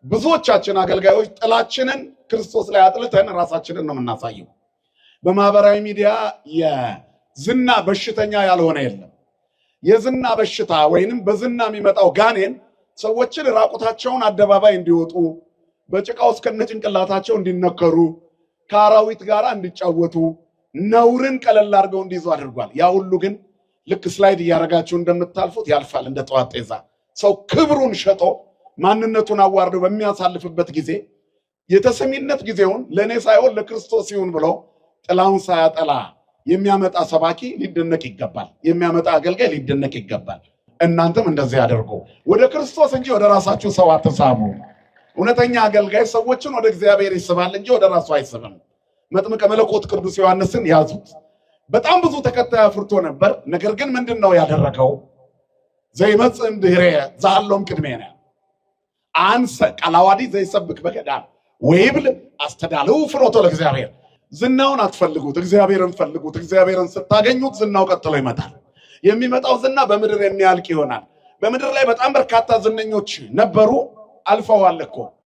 ብዙዎቻችን አገልጋዮች ጥላችንን ክርስቶስ ላይ አጥልተን ራሳችንን ነው የምናሳየው። በማህበራዊ ሚዲያ የዝና በሽተኛ ያልሆነ የለም። የዝና በሽታ ወይንም በዝና የሚመጣው ጋኔን ሰዎችን ራቁታቸውን አደባባይ እንዲወጡ፣ በጭቃ ውስጥ ከነጭንቅላታቸው እንዲነከሩ፣ ከአራዊት ጋር እንዲጫወቱ፣ ነውርን ቀለል አድርገው እንዲይዙ አድርጓል። ያ ሁሉ ግን ልክ ስላይድ እያደረጋችሁ እንደምታልፉት ያልፋል እንደ ጠዋት ጤዛ። ሰው ክብሩን ሸጦ ማንነቱን አዋርዶ በሚያሳልፍበት ጊዜ የተሰሚነት ጊዜውን ለእኔ ሳይሆን ለክርስቶስ ይሁን ብሎ ጥላውን ሳያጠላ የሚያመጣ ሰባኪ ሊደነቅ ይገባል። የሚያመጣ አገልጋይ ሊደነቅ ይገባል። እናንተም እንደዚህ አድርጉ። ወደ ክርስቶስ እንጂ ወደ ራሳችሁ ሰው አትሳቡ። እውነተኛ አገልጋይ ሰዎችን ወደ እግዚአብሔር ይስባል እንጂ ወደ ራሱ አይስብም። መጥምቀ መለኮት ቅዱስ ዮሐንስን ያዙት። በጣም ብዙ ተከታይ አፍርቶ ነበር። ነገር ግን ምንድን ነው ያደረገው? ዘይመጽእ እምድኅሬየ ዘሀሎም ቅድሜነ አንሰ ቃላዋዲ ዘይሰብክ በገዳም ወይብል አስተዳልው ፍኖቶ ለእግዚአብሔር። ዝናውን አትፈልጉት፣ እግዚአብሔርን ፈልጉት። እግዚአብሔርን ስታገኙት ዝናው ቀጥሎ ይመጣል። የሚመጣው ዝና በምድር የሚያልቅ ይሆናል። በምድር ላይ በጣም በርካታ ዝነኞች ነበሩ፣ አልፈዋል እኮ።